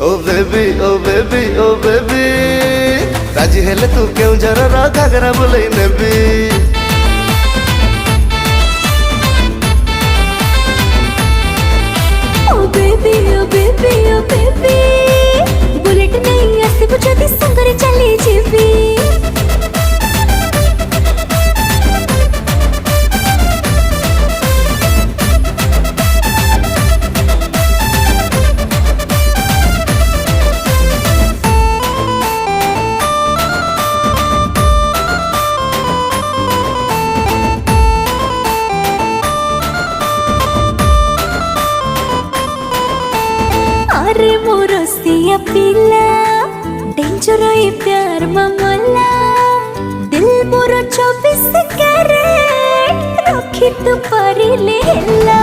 ओ baby ओ baby ओ baby राजी हेले तू क्यों जरा घाघरा बुलाई नेबी ओ बेबी ओ बेबी ओ बेबी बुलेट नहीं आसबु जदि संगरे चली जीवी अरे मोर सिया पिला डेंजर ये प्यार मामला दिल मोर 24 कैरेट रखी तू परिले हिला।